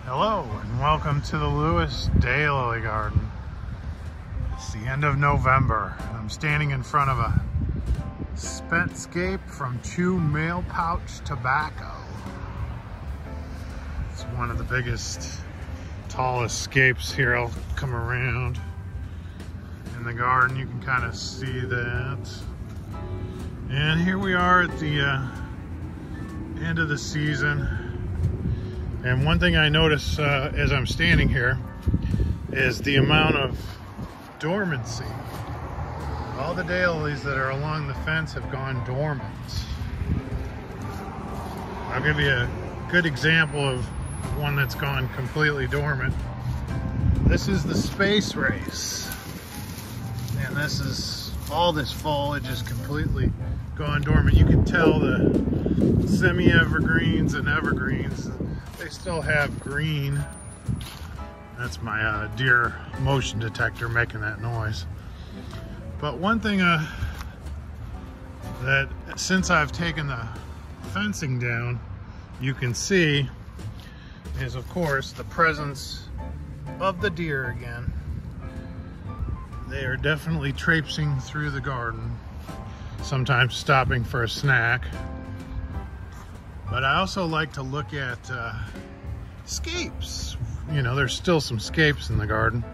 Hello and welcome to the Lewis Daylily Garden. It's the end of November. I'm standing in front of a spent scape from Chew Mail Pouch Tobacco. It's one of the biggest, tallest scapes here. I'll come around in the garden. You can kind of see that. And here we are at the end of the season. And one thing I notice as I'm standing here is the amount of dormancy. All the daylilies that are along the fence have gone dormant. I'll give you a good example of one that's gone completely dormant. This is the space race. And this is, all this foliage is completely gone dormant. You can tell the semi-evergreens and evergreens, they still have green. That's my deer motion detector making that noise. But one thing that since I've taken the fencing down, you can see is, of course, the presence of the deer again. They are definitely traipsing through the garden, sometimes stopping for a snack. But I also like to look at scapes. You know, there's still some scapes in the garden.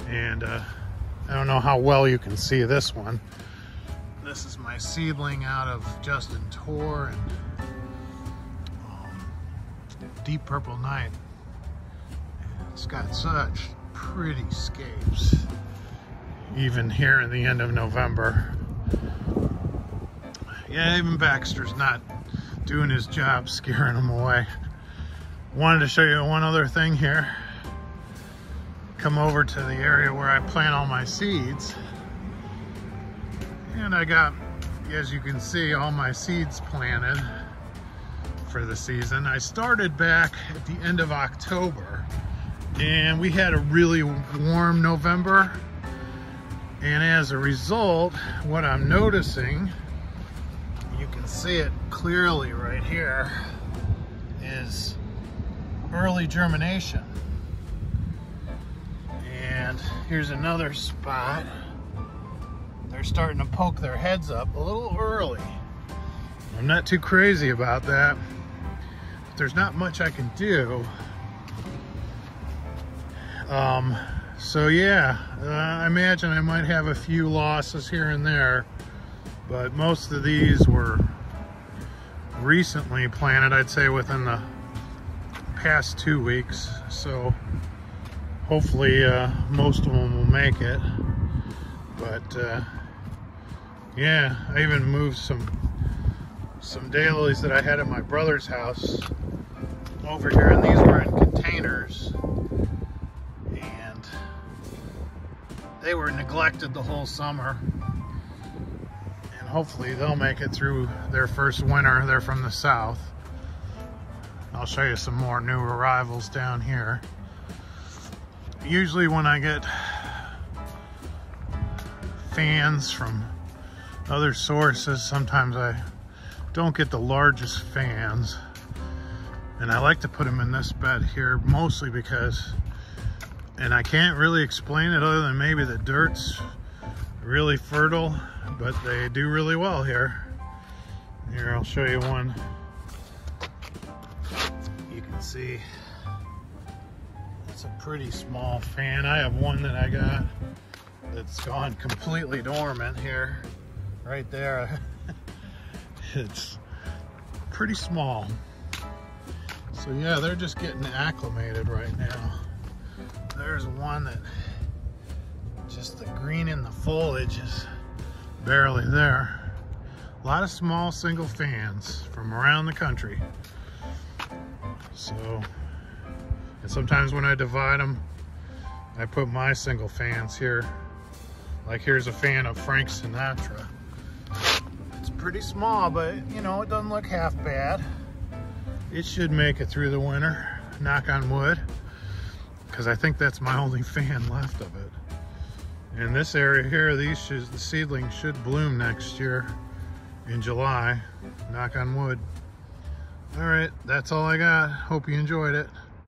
And I don't know how well you can see this one. This is my seedling out of Justin Tor and Deep Purple Night. It's got such pretty scapes, even here in the end of November. Yeah, even Baxter's not doing his job scaring them away. Wanted to show you one other thing here. Come over to the area where I plant all my seeds. And I got, as you can see, all my seeds planted for the season. I started back at the end of October, and we had a really warm November. And as a result, what I'm noticing, you can see it clearly right here, is early germination. And here's another spot. They're starting to poke their heads up a little early. I'm not too crazy about that. But there's not much I can do. So yeah, I imagine I might have a few losses here and there, but most of these were recently planted, I'd say within the past 2 weeks. So hopefully most of them will make it. But yeah, I even moved some daylilies that I had at my brother's house over here, and these were in containers. And they were neglected the whole summer. And hopefully they'll make it through their first winter. They're from the south. I'll show you some more new arrivals down here. Usually when I get fans from other sources, sometimes I don't get the largest fans. And I like to put them in this bed here, mostly because, and I can't really explain it other than maybe the dirt's really fertile, but they do really well here. Here, I'll show you one. You can see it's a pretty small fan. I have one that I got that's gone completely dormant here, right there. It's pretty small. So yeah, they're just getting acclimated right now. There's one that just the green in the foliage is barely there. A lot of small single fans from around the country. So, and sometimes when I divide them, I put my single fans here. Like here's a fan of Frank Sinatra. It's pretty small, but you know, it doesn't look half bad. It should make it through the winter, knock on wood, because I think that's my only fan left of it. In this area here, the seedlings should bloom next year in July, knock on wood. All right, that's all I got. Hope you enjoyed it.